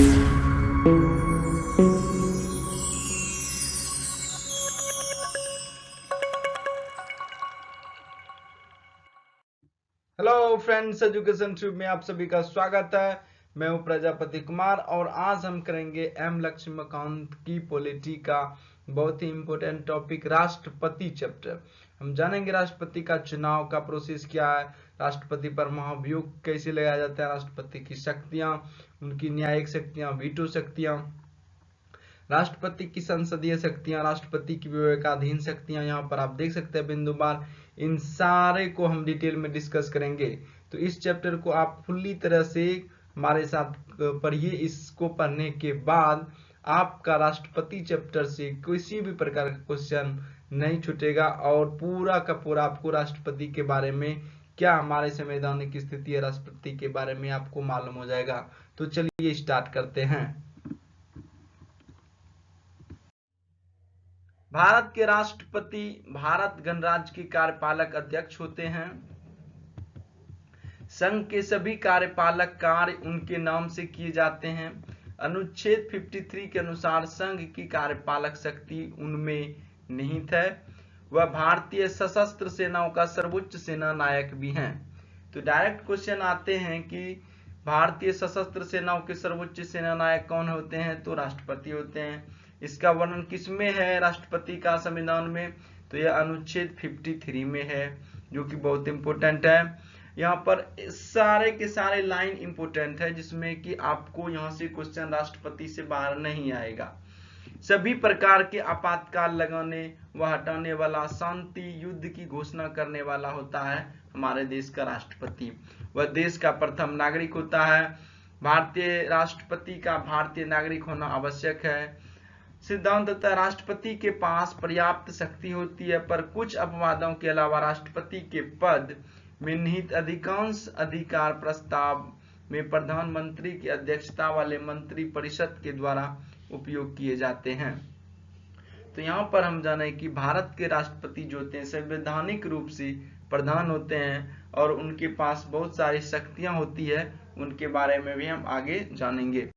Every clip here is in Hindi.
हेलो फ्रेंड्स, एजुकेशन ट्यूब में आप सभी का स्वागत है। मैं हूं प्रजापति कुमार और आज हम करेंगे एम लक्ष्मीकांत की पॉलिटी का बहुत ही इंपॉर्टेंट टॉपिक राष्ट्रपति चैप्टर। हम जानेंगे राष्ट्रपति का चुनाव का प्रोसेस क्या है, राष्ट्रपति पर महाभियोग कैसे लगाया जाता है, राष्ट्रपति की शक्तियां, उनकी न्यायिक शक्तियां, वीटो शक्तियां, राष्ट्रपति की संसदीय शक्तियां, राष्ट्रपति की विवेकाधीन शक्तियां, यहाँ पर आप देख सकते हैं बिंदुवार, इन सारे को हम डिटेल में डिस्कस करेंगे। तो इस चैप्टर को आप फुल्ली तरह से हमारे साथ पढ़िए। इसको पढ़ने के बाद आपका राष्ट्रपति चैप्टर से किसी भी प्रकार का क्वेश्चन नहीं छूटेगा और पूरा का पूरा आपको राष्ट्रपति के बारे में, क्या हमारे संवैधानिक स्थिति है राष्ट्रपति के बारे में, आपको मालूम हो जाएगा। तो चलिए स्टार्ट करते हैं। भारत के राष्ट्रपति भारत गणराज्य के कार्यपालक अध्यक्ष होते हैं। संघ के सभी कार्यपालक कार्य उनके नाम से किए जाते हैं। अनुच्छेद 53 के अनुसार संघ की कार्यपालक शक्ति उनमें निहित है। वह भारतीय सशस्त्र सेनाओं का सर्वोच्च सेना नायक भी हैं। तो डायरेक्ट क्वेश्चन आते हैं कि भारतीय सशस्त्र सेनाओं के सर्वोच्च सेना नायक कौन होते हैं? तो राष्ट्रपति होते हैं। इसका वर्णन किसमें है राष्ट्रपति का संविधान में? तो यह अनुच्छेद 53 में है, जो कि बहुत इंपॉर्टेंट है। यहाँ पर सारे के सारे लाइन इंपॉर्टेंट है, जिसमें कि आपको यहाँ से क्वेश्चन राष्ट्रपति से बाहर नहीं आएगा। सभी प्रकार के आपातकाल लगाने व हटाने वाला, शांति युद्ध की घोषणा करने वाला होता है हमारे देश का राष्ट्रपति। वह देश का प्रथम नागरिक होता है। भारतीय राष्ट्रपति का भारतीय नागरिक होना आवश्यक है। सिद्धांततः राष्ट्रपति के पास पर्याप्त शक्ति होती है, पर कुछ अपवादों के अलावा राष्ट्रपति के पद में निहित अधिकांश अधिकार प्रस्ताव में प्रधानमंत्री की अध्यक्षता वाले मंत्री परिषद के द्वारा उपयोग किए जाते हैं। तो यहाँ पर हम जाने कि भारत के राष्ट्रपति जो होते हैं संवैधानिक रूप से प्रधान होते हैं और उनके पास बहुत सारी शक्तियां होती है, उनके बारे में भी हम आगे जानेंगे।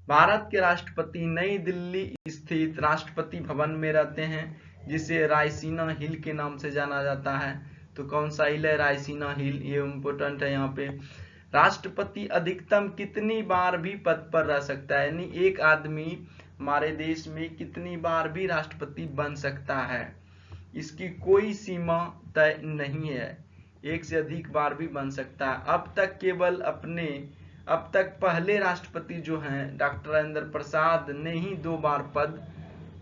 भारत के राष्ट्रपति नई दिल्ली स्थित राष्ट्रपति भवन में रहते हैं, जिसे रायसीना हिल के नाम से जाना जाता है। तो कौन सा हिल है? रायसीना हिल, ये इम्पोर्टेंट है यहाँ पे। राष्ट्रपति अधिकतम कितनी बार भी पद पर रह सकता है, यानी एक आदमी हमारे देश में कितनी बार भी राष्ट्रपति बन सकता है, इसकी कोई सीमा तय नहीं है, एक से अधिक बार भी बन सकता है। अब तक पहले राष्ट्रपति जो हैं डॉक्टर राजेंद्र प्रसाद ने ही 2 बार पद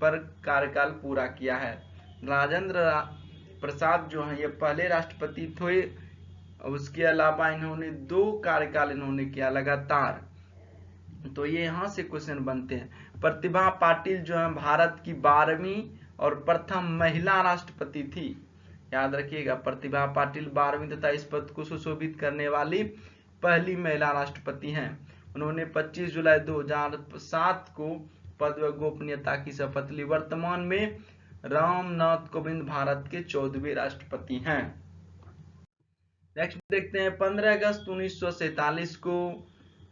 पर कार्यकाल पूरा किया है। राजेंद्र प्रसाद जो हैं ये पहले राष्ट्रपति थे। उसके अलावा इन्होंने 2 कार्यकाल इन्होंने किया लगातार। तो ये यहाँ से क्वेश्चन बनते हैं। प्रतिभा पाटिल जो है भारत की 12वीं और प्रथम महिला राष्ट्रपति थी। याद रखिएगा, प्रतिभा पाटिल 12वीं तथा इस पद को सुशोभित करने वाली पहली महिला राष्ट्रपति हैं। उन्होंने 25 जुलाई 2007 को पद व गोपनीयता की शपथ ली। वर्तमान में रामनाथ कोविंद भारत के 14वें राष्ट्रपति हैं। नेक्स्ट देखते हैं, 15 अगस्त 1947 को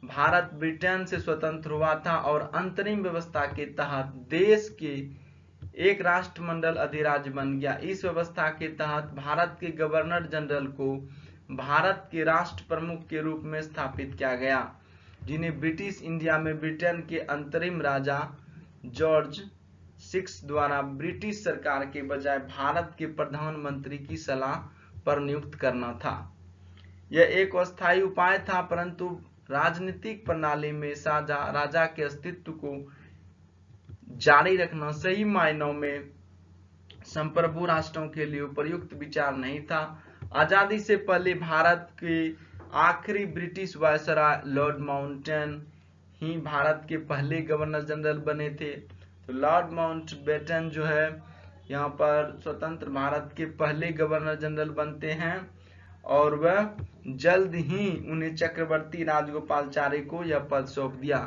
भारत ब्रिटेन से स्वतंत्र हुआ था और अंतरिम व्यवस्था के तहत देश के एक राष्ट्रमंडल अधिराज्य बन गया। इस व्यवस्था के तहत भारत के गवर्नर जनरल को भारत के राष्ट्र प्रमुख के रूप में स्थापित किया गया, जिन्हें ब्रिटिश इंडिया में ब्रिटेन के अंतरिम राजा जॉर्ज 6 द्वारा ब्रिटिश सरकार के बजाय भारत के प्रधानमंत्री की सलाह पर नियुक्त करना था। यह एक अस्थायी उपाय था, परंतु राजनीतिक प्रणाली में राजा के अस्तित्व को जारी रखना सही मायनों में संप्रभु राष्ट्रों के लिए उपयुक्त विचार नहीं था। आजादी से पहले भारत के आखिरी ब्रिटिश वायसराय लॉर्ड माउंटबेटन ही भारत के पहले गवर्नर जनरल बने थे। तो लॉर्ड माउंटबेटन जो है यहाँ पर स्वतंत्र भारत के पहले गवर्नर जनरल बनते हैं और वह जल्द ही उन्हें चक्रवर्ती राजगोपालाचारी को यह पद सौंप दिया।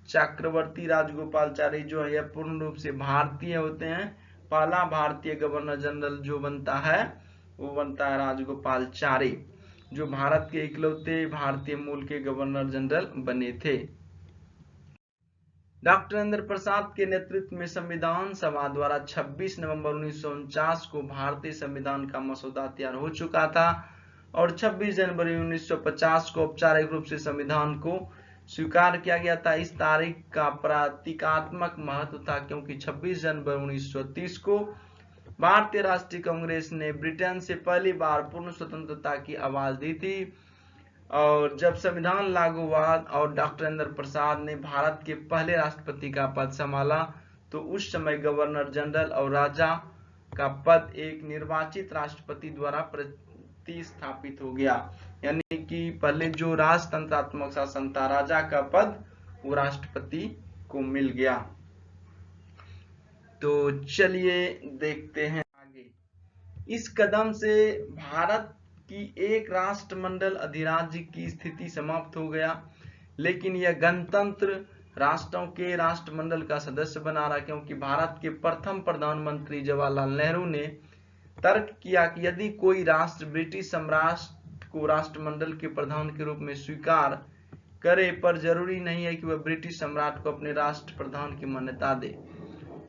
चक्रवर्ती राजगोपालाचारी जो है यह पूर्ण रूप से भारतीय होते हैं। पहला भारतीय गवर्नर जनरल जो बनता है वो बनता है राजगोपालाचारी, जो भारत के इकलौते भारतीय मूल के गवर्नर जनरल बने थे। डॉक्टर राजेंद्र प्रसाद के नेतृत्व में संविधान सभा द्वारा 26 नवंबर 1949 को भारतीय संविधान का मसौदा तैयार हो चुका था और 26 जनवरी 1950 को औपचारिक रूप से संविधान को स्वीकार किया गया था। इस तारीख का प्रतीकात्मक महत्व था क्योंकि 26 जनवरी 1930 को भारतीय राष्ट्रीय कांग्रेस ने ब्रिटेन से पहली बार पूर्ण स्वतंत्रता की आवाज दी थी और जब संविधान लागू हुआ और डॉक्टर राजेंद्र प्रसाद ने भारत के पहले राष्ट्रपति का पद संभाला तो उस समय गवर्नर जनरल और राजा का पद एक निर्वाचित राष्ट्रपति द्वारा प्रतिस्थापित हो गया, यानी कि पहले जो राजतंत्रात्मक शासन था राजा का पद वो राष्ट्रपति को मिल गया। तो चलिए देखते हैं आगे। इस कदम से भारत की एक राष्ट्रमंडल अधिराज्य की स्थिति समाप्त हो गया, लेकिन यह गणतंत्र राष्ट्रों के राष्ट्रमंडल का सदस्य बना रहा क्योंकि भारत के प्रथम प्रधानमंत्री जवाहरलाल नेहरू ने तर्क किया कि यदि कोई राष्ट्र ब्रिटिश सम्राट को राष्ट्रमंडल के प्रधान के रूप में स्वीकार करे पर जरूरी नहीं है कि वह ब्रिटिश सम्राट को अपने राष्ट्र प्रधान की मान्यता दे,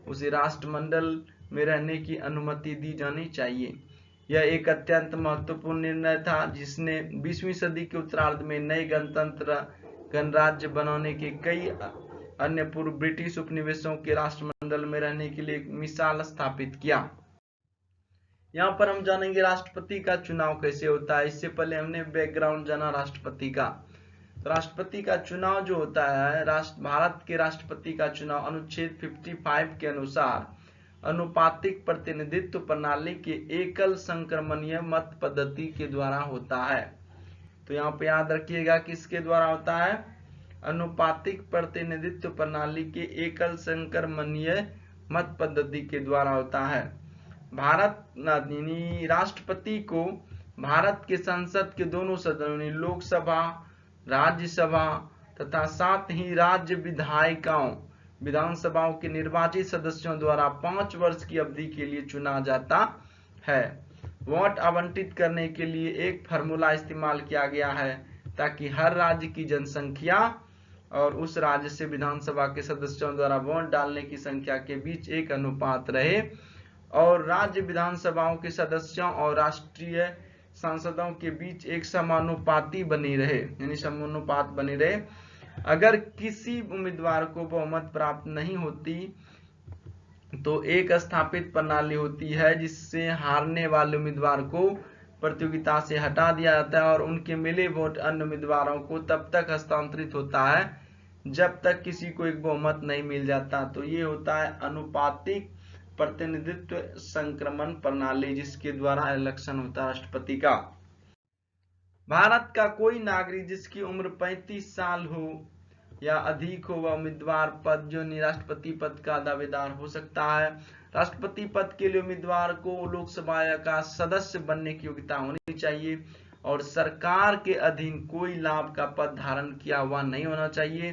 उसे राष्ट्रमंडल में रहने की अनुमति दी जानी चाहिए। यह एक अत्यंत महत्वपूर्ण निर्णय था जिसने 20वीं सदी के उत्तरार्ध में नए गणतंत्र गणराज्य बनाने के कई अन्य पूर्व ब्रिटिश उपनिवेशों के राष्ट्रमंडल में रहने के लिए एक मिसाल स्थापित किया। यहाँ पर हम जानेंगे राष्ट्रपति का चुनाव कैसे होता है। इससे पहले हमने बैकग्राउंड जाना राष्ट्रपति का। तो राष्ट्रपति का चुनाव जो होता है, भारत के राष्ट्रपति का चुनाव अनुच्छेद 55 के अनुसार अनुपातिक प्रतिनिधित्व प्रणाली के एकल संक्रमणीय मत पद्धति के द्वारा होता है। तो यहाँ पे याद रखिएगा किसके द्वारा होता है, अनुपातिक प्रतिनिधित्व प्रणाली के एकल संक्रमणीय मत पद्धति के द्वारा होता है। भारत राष्ट्रपति को भारत के संसद के दोनों सदनों लोकसभा राज्यसभा तथा साथ ही राज्य विधानसभाओं के निर्वाचित सदस्यों द्वारा 5 वर्ष की अवधि के लिए चुना जाता है। वोट आवंटित करने के लिए एक फार्मूला इस्तेमाल किया गया है ताकि हर राज्य की जनसंख्या और उस राज्य से विधानसभा के सदस्यों द्वारा वोट डालने की संख्या के बीच एक अनुपात रहे और राज्य विधानसभाओं के सदस्यों और राष्ट्रीय सांसदों के बीच एक समानुपाती बनी रहे, यानी समानुपात बनी रहे। अगर किसी उम्मीदवार को बहुमत प्राप्त नहीं होती तो एक स्थापित प्रणाली होती है जिससे हारने वाले उम्मीदवार को प्रतियोगिता से हटा दिया जाता है और उनके मिले वोट अन्य उम्मीदवारों को तब तक हस्तांतरित होता है जब तक किसी को एक बहुमत नहीं मिल जाता। तो ये होता है अनुपातिक प्रतिनिधित्व संक्रमण प्रणाली जिसके द्वारा इलेक्शन होता है राष्ट्रपति का। भारत का कोई नागरिक जिसकी उम्र 35 साल हो या अधिक हो वह उम्मीदवार पद जो राष्ट्रपति पद का दावेदार हो सकता है। राष्ट्रपति पद के लिए उम्मीदवार को लोकसभा का सदस्य बनने की योग्यता होनी चाहिए और सरकार के अधीन कोई लाभ का पद धारण किया हुआ नहीं होना चाहिए,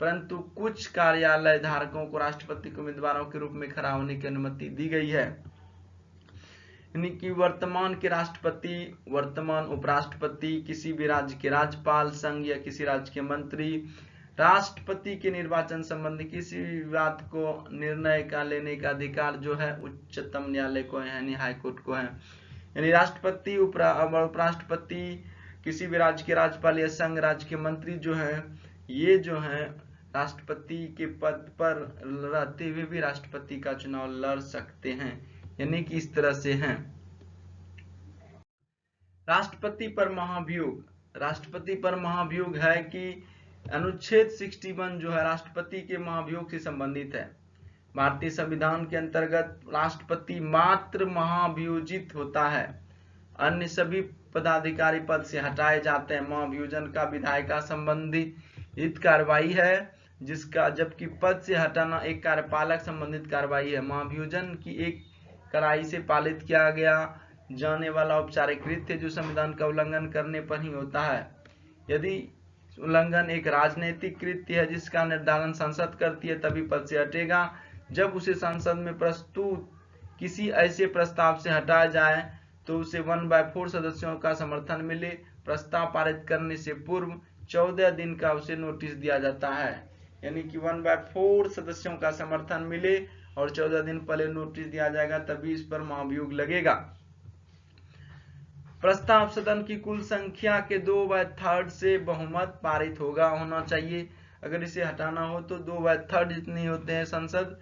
परंतु कुछ कार्यालय धारकों को राष्ट्रपति के उम्मीदवारों के रूप में खड़ा होने की अनुमति दी गई है। यानी कि वर्तमान के राष्ट्रपति, वर्तमान उपराष्ट्रपति, किसी भी राज्य के राज्यपाल, संघ या किसी राज्य के मंत्री, राष्ट्रपति के निर्वाचन संबंधी किसी भी बात को निर्णय का लेने का अधिकार जो है उच्चतम न्यायालय को है, यानी हाईकोर्ट को है। यानी राष्ट्रपति, उपराष्ट्रपति, किसी भी राज्य के राज्यपाल या संघ राज्य के मंत्री जो है ये जो है राष्ट्रपति के पद पर रहते हुए भी राष्ट्रपति का चुनाव लड़ सकते हैं, यानी कि इस तरह से हैं। राष्ट्रपति पर महाभियोग, राष्ट्रपति पर महाभियोग है कि अनुच्छेद 61 जो है राष्ट्रपति के महाभियोग से संबंधित है। भारतीय संविधान के अंतर्गत राष्ट्रपति मात्र महाभियोजित होता है, अन्य सभी पदाधिकारी पद से हटाए जाते हैं। महाभियोजन का विधायिका संबंधित कार्रवाई है जिसका, जबकि पद से हटाना एक कार्यपालक संबंधित कार्रवाई है। महाभियोजन की एक कड़ाई से पालित किया गया जाने वाला औपचारिक कृत्य जो संविधान का उल्लंघन करने पर ही होता है। यदि उल्लंघन एक राजनीतिक कृत्य है जिसका निर्धारण संसद करती है तभी पद से हटेगा। जब उसे संसद में प्रस्तुत किसी ऐसे प्रस्ताव से हटाया जाए तो उसे 1/4 सदस्यों का समर्थन मिले। प्रस्ताव पारित करने से पूर्व 14 दिन का उसे नोटिस दिया जाता है। यानी कि 1/4 सदस्यों का समर्थन मिले और 14 दिन पहले नोटिस दिया जाएगा, तभी इस पर महाभियोग लगेगा। प्रस्ताव सदन की कुल संख्या के 2/3 से बहुमत पारित होना चाहिए। अगर इसे हटाना हो तो 2/3 जितने होते हैं संसद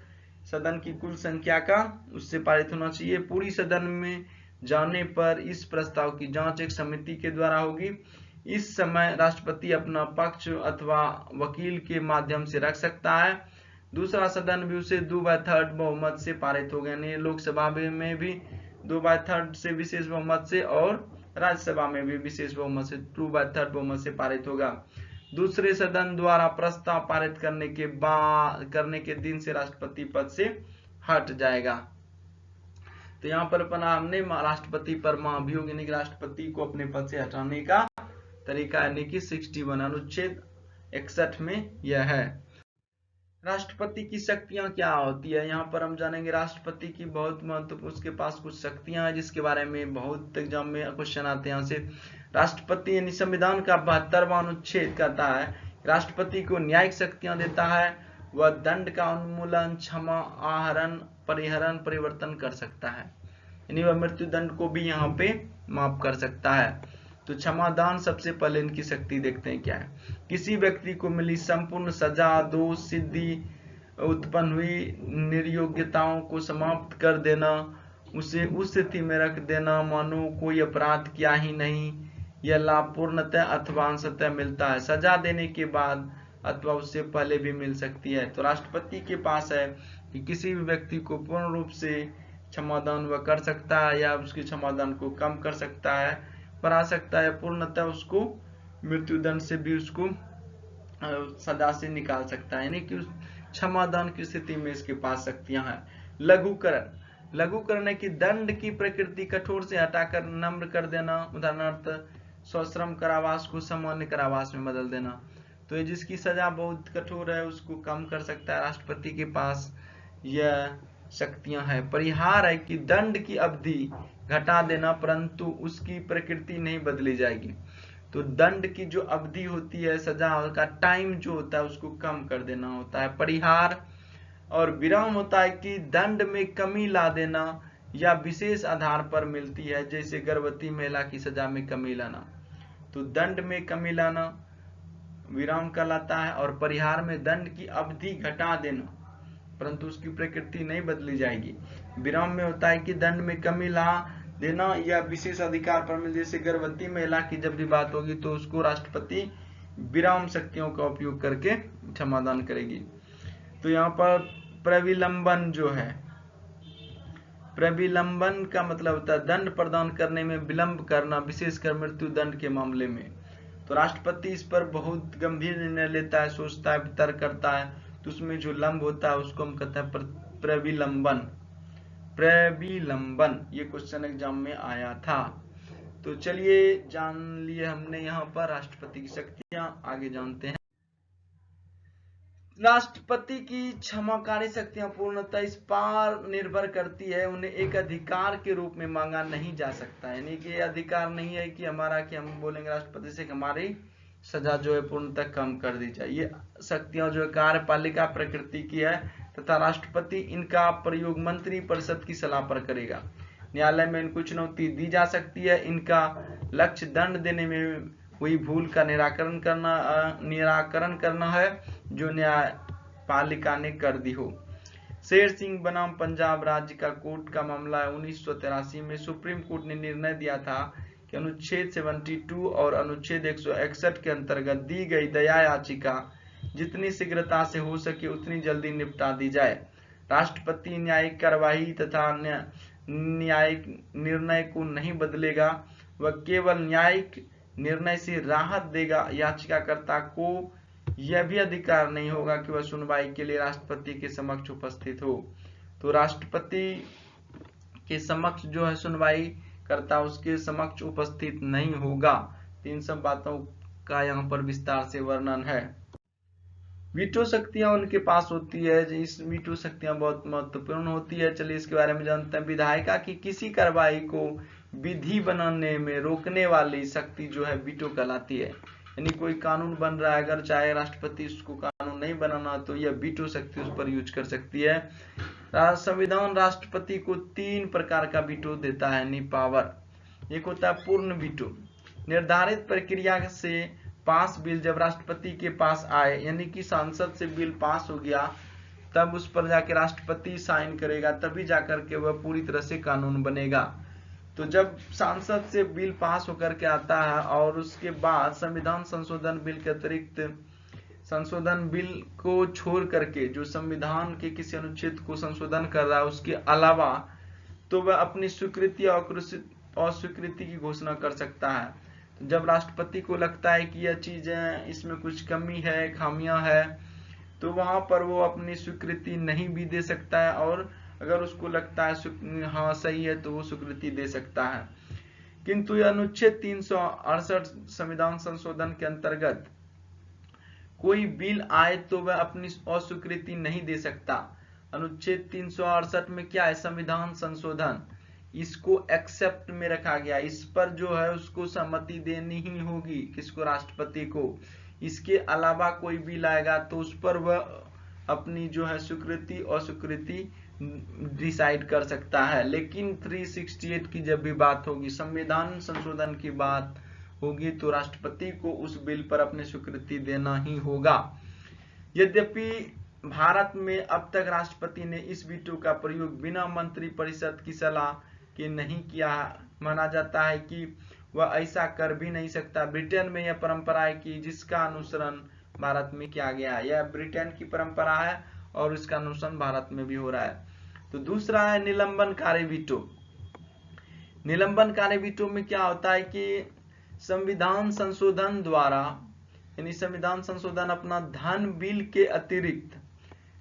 सदन की कुल संख्या का, उससे पारित होना चाहिए। पूरी सदन में जाने पर इस प्रस्ताव की जांच एक समिति के द्वारा होगी। इस समय राष्ट्रपति अपना पक्ष अथवा वकील के माध्यम से रख सकता है। दूसरा सदन भी उसे 2/3 बहुमत से पारित हो गया। लोकसभा में भी 2/3 से विशेष बहुमत से और राज्यसभा में भी विशेष बहुमत से 2/3 बहुमत से पारित होगा। दूसरे सदन द्वारा प्रस्ताव पारित करने के दिन से राष्ट्रपति पद से हट जाएगा। तो यहाँ पर अपना हमने राष्ट्रपति पर महाभियोग यानी कि राष्ट्रपति को अपने पद से हटाने का तरीका यानी कि 61 अनुच्छेद 61 में यह है। राष्ट्रपति की शक्तियां क्या होती है, यहाँ पर हम जानेंगे। राष्ट्रपति की बहुत महत्वपूर्ण, उसके पास कुछ शक्तियां हैं जिसके बारे में बहुत एग्जाम में क्वेश्चन आते हैं। यहाँ से राष्ट्रपति यानी संविधान का 72वां अनुच्छेद कहता है राष्ट्रपति को न्यायिक शक्तियां देता है। वह दंड का उन्मूलन, क्षमा, आहरण, परिहरण, परिवर्तन कर सकता है, यानी वह मृत्यु दंड को भी यहाँ पे माफ कर सकता है। तो क्षमादान सबसे पहले इनकी शक्ति देखते हैं क्या है। किसी व्यक्ति को मिली संपूर्ण सजा, दोष सिद्धि, उत्पन्न हुई निर्योग्यताओं को समाप्त कर देना, उसे उस स्थिति में रख देना मानो कोई अपराध किया ही नहीं। यह लाभ पूर्णतः अथवा अंशतः मिलता है, सजा देने के बाद अथवा उससे पहले भी मिल सकती है। तो राष्ट्रपति के पास है कि किसी भी व्यक्ति को पूर्ण रूप से क्षमादान वह कर सकता है या उसके क्षमादान को कम कर सकता है, बढ़ा सकता है, पूर्णतः उसको मृत्यु दंड से भी उसको सजा से निकाल सकता है, यानी कि क्षमादान की स्थिति में इसके पास शक्तियां हैं। लघुकरण, लघुकरण की दंड की प्रकृति कठोर से हटाकर नम्र कर देना, उदाहरणार्थ सश्रम कारावास को सामान्य कारावास में बदल देना। तो ये जिसकी सजा बहुत कठोर है उसको कम कर सकता है, राष्ट्रपति के पास यह शक्तियां हैं। परिहार है कि दंड की अवधि घटा देना परंतु उसकी प्रकृति नहीं बदली जाएगी। तो दंड की जो अवधि होती है, सजा का टाइम जो होता है उसको कम कर देना होता है परिहार। और विराम होता है कि दंड में कमी ला देना या विशेष आधार पर मिलती है, जैसे गर्भवती महिला की सजा में कमी लाना। तो दंड में कमी लाना विराम कहलाता है, और परिहार में दंड की अवधि घटा देना परंतु उसकी प्रकृति नहीं बदली जाएगी। विराम में होता है कि दंड में कमी ला देना या विशेष अधिकार पर मिल, जैसे गर्भवती महिला की जब भी बात होगी तो उसको राष्ट्रपति विराम शक्तियों का उपयोग करके क्षमादान करेगी। तो यहाँ पर प्रविलंबन जो है, प्रविलंबन का मतलब होता है दंड प्रदान करने में विलंब करना, विशेषकर मृत्यु दंड के मामले में। तो राष्ट्रपति इस पर बहुत गंभीर निर्णय लेता है, सोचता है, वितर्क करता है, तो उसमें जो लंब होता है उसको हम कहते हैं प्रविलंबन। प्रविलंबन ये क्वेश्चन एग्जाम में आया था। तो चलिए जान लिए हमने यहाँ पर राष्ट्रपति की शक्तियां, आगे जानते हैं। राष्ट्रपति की क्षमाकारी शक्तियां पूर्णतः इस पर निर्भर करती है, उन्हें एक अधिकार के रूप में मांगा नहीं जा सकता, यानी कि ये अधिकार नहीं है कि हमारा कि हम बोलेंगे राष्ट्रपति से कि हमारी सजा जो है पूर्णतः कम कर दी जाए। ये शक्तियां जो है कार्यपालिका प्रकृति की है तथा राष्ट्रपति इनका प्रयोग मंत्री परिषद की सलाह पर करेगा। न्यायालय में इनको चुनौती दी जा सकती है। इनका लक्ष्य दंड देने में हुई भूल का निराकरण करना है जो न्यायपालिका ने कर दी हो। शेर सिंह बनाम पंजाब राज्य का कोर्ट का मामला है। 1983 में सुप्रीम कोर्ट ने निर्णय दिया था कि अनुच्छेद 72 और अनुच्छेद 161 के अंतर्गत दी गई दया याचिका जितनी शीघ्रता से हो सके उतनी जल्दी निपटा दी जाए। राष्ट्रपति न्यायिक कार्यवाही तथा न्यायिक निर्णय को नहीं बदलेगा, वह केवल न्यायिक निर्णय से राहत देगा। याचिकाकर्ता को यह भी अधिकार नहीं होगा कि वह सुनवाई के लिए राष्ट्रपति के समक्ष उपस्थित हो। तो राष्ट्रपति के समक्ष जो है सुनवाई करता उसके समक्ष उपस्थित नहीं होगा। इन सब बातों का यहाँ पर विस्तार से वर्णन है। वीटो शक्तियां उनके पास होती है, इस वीटो शक्तियां बहुत महत्वपूर्ण होती है। चलिए इसके बारे में जानते हैं। विधायिका की किसी कार्रवाई को विधि बनाने में रोकने वाली शक्ति जो है वीटो कहलाती है, यानी कोई कानून बन रहा है, अगर चाहे राष्ट्रपति उसको कानून नहीं बनाना तो यह वीटो शक्ति उस पर यूज कर सकती है। संविधान राष्ट्रपति को 3 प्रकार का वीटो देता है, यानी पावर। एक होता है पूर्ण वीटो, निर्धारित प्रक्रिया से पास बिल जब राष्ट्रपति के पास आए, यानी कि सांसद से बिल पास हो गया, तब उस पर जाके राष्ट्रपति साइन करेगा, तभी जाकर के वह पूरी तरह से कानून बनेगा। तो जब सांसद से बिल पास होकर के आता है और उसके बाद संविधान संशोधन बिल के अतिरिक्त संशोधन बिल को छोड़ करके जो संविधान के किसी अनुच्छेद को संशोधन कर रहा है उसके अलावा, तो वह अपनी स्वीकृति और अस्वीकृति की घोषणा कर सकता है। तो जब राष्ट्रपति को लगता है कि यह चीज इसमें कुछ कमी है, खामियां है, तो वहां पर वो अपनी स्वीकृति नहीं भी दे सकता है, और अगर उसको लगता है हाँ सही है तो वो स्वीकृति दे सकता है। किंतु यह अनुच्छेद 368 संविधान संशोधन के अंतर्गत कोई बिल आए तो वह अपनी अस्वीकृति नहीं दे सकता। अनुच्छेद 368 में क्या है, संविधान संशोधन, इसको एक्सेप्ट में रखा गया, इस पर जो है उसको सहमति देनी ही होगी, किसको, राष्ट्रपति को। इसके अलावा कोई बिल आएगा तो उस पर वह अपनी जो है स्वीकृति और अस्वीकृति डिसाइड कर सकता है। लेकिन 368 की जब भी बात होगी, संविधान संशोधन की बात होगी, तो राष्ट्रपति को उस बिल पर अपनी स्वीकृति देना ही होगा। यद्यपि भारत में अब तक राष्ट्रपति ने इस वीटो का प्रयोग बिना मंत्रिपरिषद की सलाह के नहीं किया। माना जाता है कि वह ऐसा कर भी नहीं सकता। ब्रिटेन में यह परंपरा है कि जिसका अनुसरण भारत में किया गया है, यह ब्रिटेन की परंपरा है और इसका अनुसरण भारत में भी हो रहा है। तो दूसरा है निलंबनकारी वीटो। निलंबनकारी वीटो में क्या होता है कि संविधान संशोधन द्वारा, यानी संविधान संशोधन अपना धन बिल के अतिरिक्त,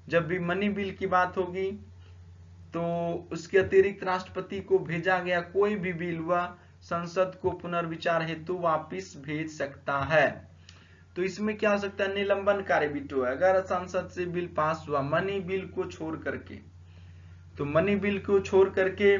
जब भी मनी बिल की बात होगी तो उसके अतिरिक्त राष्ट्रपति को भेजा गया कोई भी बिल वह संसद को पुनर्विचार हेतु वापस भेज सकता है। तो इसमें क्या हो सकता है, निलंबनकारी वीटो है। अगर संसद से बिल पास हुआ मनी बिल को छोड़ करके, तो मनी बिल को छोड़ करके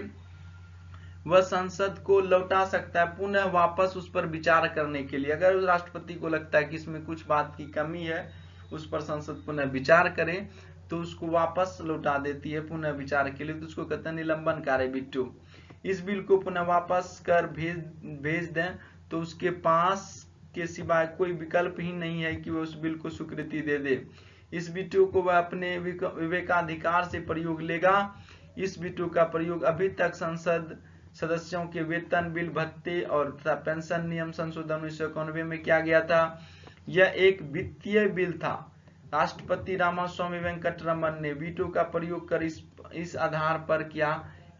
वह संसद को लौटा सकता है पुनः वापस उस पर विचार करने के लिए। अगर उस राष्ट्रपति को लगता है कि इसमें कुछ बात की कमी है, उस पर संसद पुनः विचार करे तो उसको वापस लौटा देती है पुनः विचार के लिए, तो उसको कहते हैं निलंबनकारी वीटो। इस बिल को पुनः वापस कर भेज दें तो उसके पास के सिवाय कोई विकल्प ही नहीं है कि वह उस बिल को स्वीकृति दे दे। इस वीटो को वह अपने विवेकाधिकार से प्रयोग लेगा। इस वीटो का प्रयोग अभी तक संसद सदस्यों के वेतन, बिल, भत्ते और पेंशन नियम संशोधन 1991 में किया गया था। यह एक वित्तीय बिल था। राष्ट्रपति रामास्वामी वेंकटरमन ने वीटो का प्रयोग कर इस आधार पर किया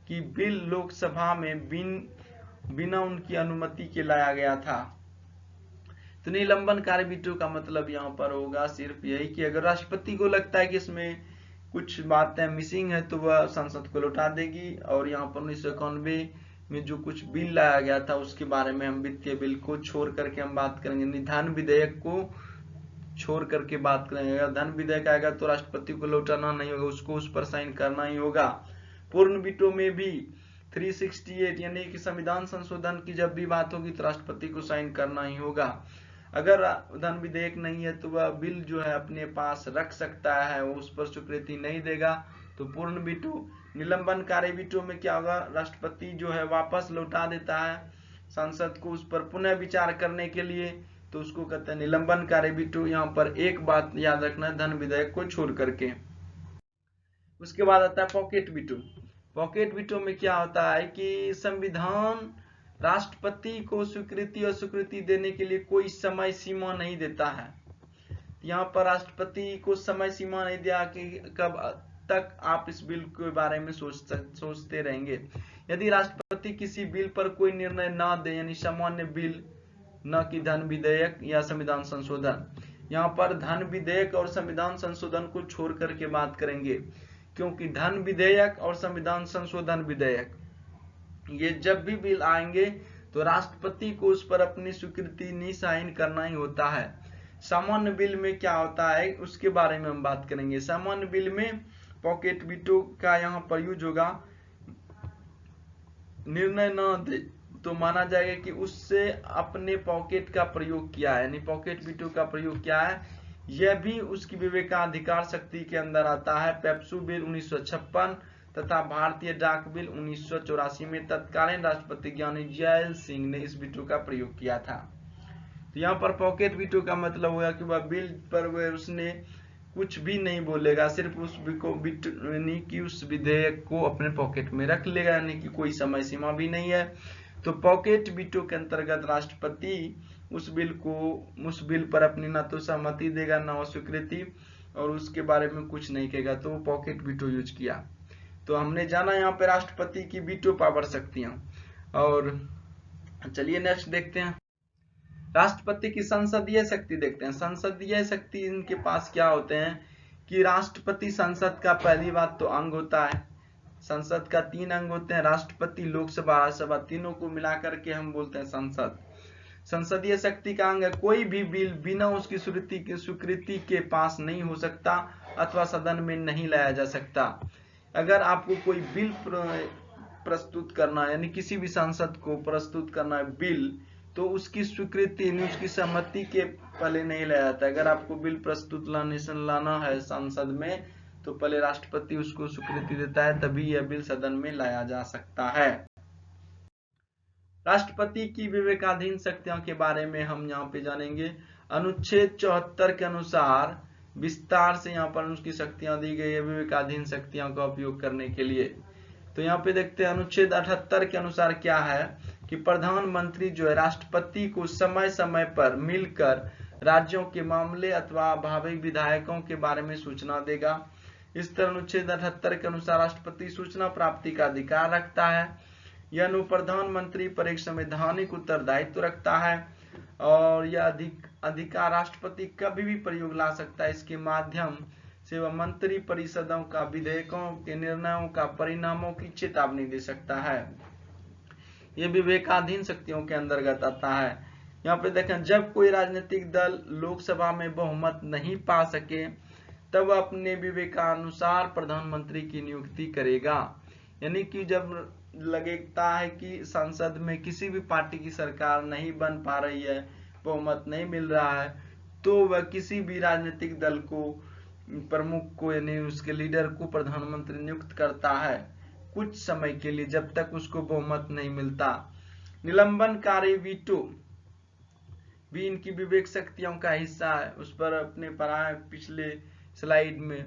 कि बिल लोकसभा में बिना उनकी अनुमति के लाया गया था। तो निलंबनकारी वीटो का मतलब यहाँ पर होगा सिर्फ यही कि अगर राष्ट्रपति को लगता है कि इसमें कुछ बातें मिसिंग है तो वह संसद को लौटा देगी। और यहाँ पर 1991 में जो कुछ बिल लाया गया था उसके बारे में हम वित्तीय बिल को छोड़ करके हम बात करेंगे, धन विधेयक को छोड़ करके बात करेंगे। अगर धन विधेयक आएगा तो राष्ट्रपति को लौटाना नहीं होगा, उसको उस पर साइन करना ही होगा। पूर्ण वीटो में भी 368 यानी कि संविधान संशोधन की जब भी बात होगी तो राष्ट्रपति को साइन करना ही होगा। अगर धन विधेयक नहीं है तो वह बिल जो है अपने पास रख सकता है, वो उस पर स्वीकृति नहीं देगा। तो पूर्ण वीटो। निलंबनकारी वीटो में क्या होगा, राष्ट्रपति जो है वापस लौटा देता है संसद को उस पर पुनः विचार करने के लिए, तो उसको कहते हैं निलंबनकारी वीटो। यहाँ पर एक बात याद रखना है, धन विधेयक को छोड़ करके। उसके बाद आता है पॉकेट वीटो। पॉकेट वीटो में क्या होता है कि संविधान राष्ट्रपति को स्वीकृति और स्वीकृति देने के लिए कोई समय सीमा नहीं देता है। यहाँ पर राष्ट्रपति को समय सीमा नहीं दिया कि कब तक आप इस बिल के बारे में सोचते रहेंगे। यदि राष्ट्रपति किसी बिल पर कोई निर्णय ना दे, यानी सामान्य बिल, न कि धन विधेयक या संविधान संशोधन, यहाँ पर धन विधेयक और संविधान संशोधन को छोड़ करके बात करेंगे, क्योंकि धन विधेयक और संविधान संशोधन विधेयक ये जब भी बिल आएंगे तो राष्ट्रपति को उस पर अपनी स्वीकृति नहीं साइन करना ही होता है। सामान्य बिल में क्या होता है उसके बारे में हम बात करेंगे। सामान्य बिल में पॉकेट वीटो का यहाँ पर यूज होगा, निर्णय न दे तो माना जाएगा कि उससे अपने पॉकेट का प्रयोग किया है, यानी पॉकेट वीटो का प्रयोग किया है। यह भी उसकी विवेकाधिकार शक्ति के अंदर आता है। पेप्सू बिल 1956 तथा भारतीय डाक बिल 1984 में तत्कालीन राष्ट्रपति ज्ञानी जैल सिंह ने इस वीटो का प्रयोग किया था। तो यहाँ पर पॉकेट वीटो का मतलब हुआ कि वह बिल पर वह उसने कुछ भी नहीं बोलेगा, सिर्फ उस यानी कि उस विधेयक को अपने पॉकेट में रख लेगा, यानी कि कोई समय सीमा भी नहीं है। तो पॉकेट वीटो के अंतर्गत राष्ट्रपति उस बिल पर अपनी न तो सहमति देगा न स्वीकृति, और उसके बारे में कुछ नहीं कहेगा, तो वो पॉकेट वीटो यूज किया। तो हमने जाना यहाँ पे राष्ट्रपति की वीटो पावर शक्तियां। और चलिए नेक्स्ट देखते हैं, राष्ट्रपति की संसदीय शक्ति देखते हैं। संसदीय शक्ति इनके पास क्या होते हैं कि राष्ट्रपति संसद का पहली बात तो अंग होता है। संसद का 3 अंग होते हैं, राष्ट्रपति, लोकसभा, राज्यसभा, तीनों को मिलाकर के हम बोलते हैं संसद। संसदीय शक्ति का अंग है, कोई भी बिल बिना उसकी स्वीकृति के पास नहीं हो सकता अथवा सदन में नहीं लाया जा सकता। अगर आपको कोई बिल प्रस्तुत करना है, यानी किसी भी सांसद को प्रस्तुत करना है बिल, तो उसकी स्वीकृति उसकी सहमति के पहले नहीं लाया जाता। अगर आपको बिल प्रस्तुत लाना है संसद में, तो पहले राष्ट्रपति उसको स्वीकृति देता है, तभी यह बिल सदन में लाया जा सकता है। राष्ट्रपति की विवेकाधीन शक्तियों के बारे में हम यहाँ पे जानेंगे। अनुच्छेद 74 के अनुसार विस्तार से यहाँ पर उसकी शक्तियां दी गई है विवेकाधीन शक्तियों का उपयोग करने के लिए। तो यहाँ पे देखते हैं अनुच्छेद 78 के अनुसार क्या है कि प्रधानमंत्री जो है राष्ट्रपति को समय समय पर मिलकर राज्यों के मामले अथवा भावी विधायकों के बारे में सूचना देगा। इस तरह अनुच्छेद 78 के अनुसार राष्ट्रपति सूचना प्राप्ति का अधिकार रखता है। यह प्रधानमंत्री पर एक संवैधानिक उत्तरदायित्व रखता है और यह अधिकार राष्ट्रपति कभी भी प्रयोग ला सकता है। इसके माध्यम से वह मंत्री परिषदों का विधेयकों के निर्णयों का परिणामों की चेतावनी दे सकता है। यह विवेकाधीन शक्तियों के अंतर्गत आता है। यहाँ पे देखें, जब कोई राजनीतिक दल लोकसभा में बहुमत नहीं पा सके तब अपने विवेकानुसार प्रधानमंत्री की नियुक्ति करेगा। यानी कि जब लगता है कि संसद में किसी भी पार्टी की सरकार नहीं बन पा रही है, बहुमत नहीं मिल रहा है, तो वह किसी भी राजनीतिक दल को प्रमुख को यानी उसके लीडर को प्रधानमंत्री नियुक्त करता है कुछ समय के लिए, जब तक उसको बहुमत नहीं मिलता। निलंबनकारी वीटो भी इनकी विवेक शक्तियों का हिस्सा है, उस पर अपने पढ़ा है पिछले स्लाइड में।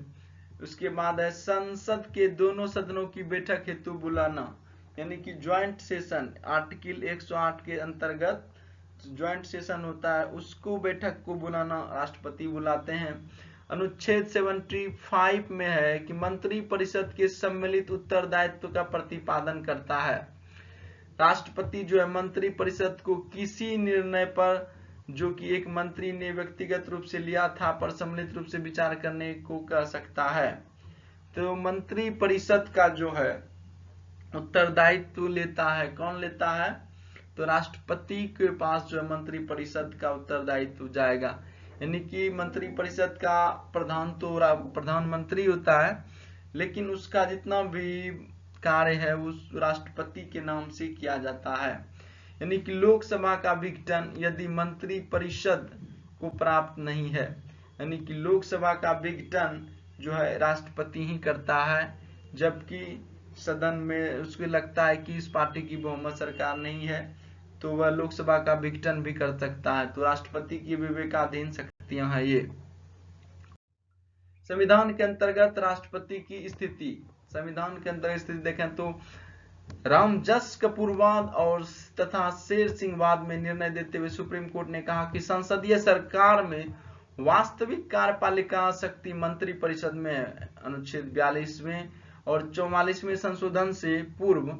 उसके बाद है संसद के दोनों सदनों की बैठक हेतु बुलाना, यानी कि ज्वाइंट सेशन। आर्टिकल 108 के अंतर्गत ज्वाइंट सेशन होता है, उसको बैठक को बुलाना राष्ट्रपति बुलाते हैं। अनुच्छेद 75 में है कि मंत्री परिषद के सम्मिलित उत्तरदायित्व का प्रतिपादन करता है। राष्ट्रपति जो है मंत्री परिषद को किसी निर्णय पर जो कि एक मंत्री ने व्यक्तिगत रूप से लिया था पर सम्मिलित रूप से विचार करने को कह सकता है। तो मंत्री परिषद का जो है उत्तरदायित्व लेता है, कौन लेता है? तो राष्ट्रपति के पास जो है मंत्री परिषद का उत्तरदायित्व जाएगा। यानी कि मंत्री परिषद का प्रधान तो प्रधानमंत्री होता है, लेकिन उसका जितना भी कार्य है उस राष्ट्रपति के नाम से किया जाता है। यानी कि लोकसभा का विघटन यदि मंत्री परिषद को प्राप्त नहीं है, यानी कि लोकसभा का विघटन जो है राष्ट्रपति ही करता है, जबकि सदन में उसको लगता है कि इस पार्टी की बहुमत सरकार नहीं है, तो वह लोकसभा का विघटन भी कर सकता है। तो राष्ट्रपति की विवेकाधीन शक्तियां हैं ये। संविधान के अंतर्गत राष्ट्रपति की स्थिति, संविधान के अंतर्गत स्थिति देखें तो रामजस कपूरवाद और तथा शेर सिंह वाद में निर्णय देते हुए सुप्रीम कोर्ट ने कहा कि संसदीय सरकार में वास्तविक कार्यपालिका शक्ति मंत्री परिषद में है। अनुच्छेद 42वें और 44वें संशोधन से पूर्व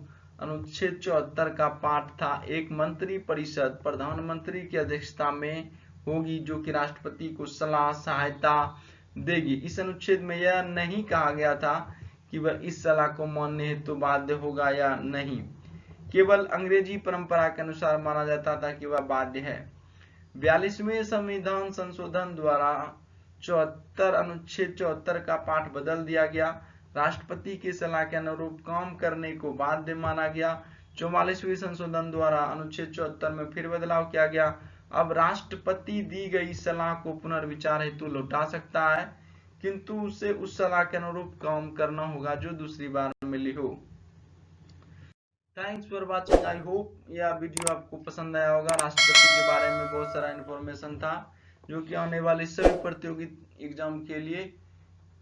अनुच्छेद 74 का पाठ था, एक मंत्री परिषद प्रधानमंत्री की अध्यक्षता में होगी जो कि राष्ट्रपति को सलाह सहायता देगी। इस अनुच्छेद में यह नहीं कहा गया था कि वह इस सलाह को मानने हेतु बाध्य होगा या नहीं, केवल अंग्रेजी परंपरा के अनुसार माना जाता था कि वह बाध्य है। 42वें संविधान संशोधन द्वारा 74 अनुच्छेद 74 का पाठ बदल दिया गया, राष्ट्रपति की सलाह के अनुरूप काम करने को बाध्य माना गया। 44वीं संशोधन द्वारा अनुच्छेद 74 में फिर बदलाव किया गया। अब राष्ट्रपति दी गई सलाह को पुनर्विचार हेतु लौटा सकता है, किंतु उसे उस सलाह के अनुरूप काम करना होगा जो दूसरी बार मिली हो। Thanks for watching. I hope यह वीडियो आपको पसंद आया होगा। राष्ट्रपति के बारे में बहुत सारा इन्फॉर्मेशन था जो कि आने वाली सभी प्रतियोगी एग्जाम के लिए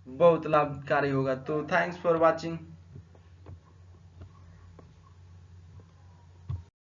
बहुत लाभकारी होगा। तो थैंक्स फॉर वॉचिंग।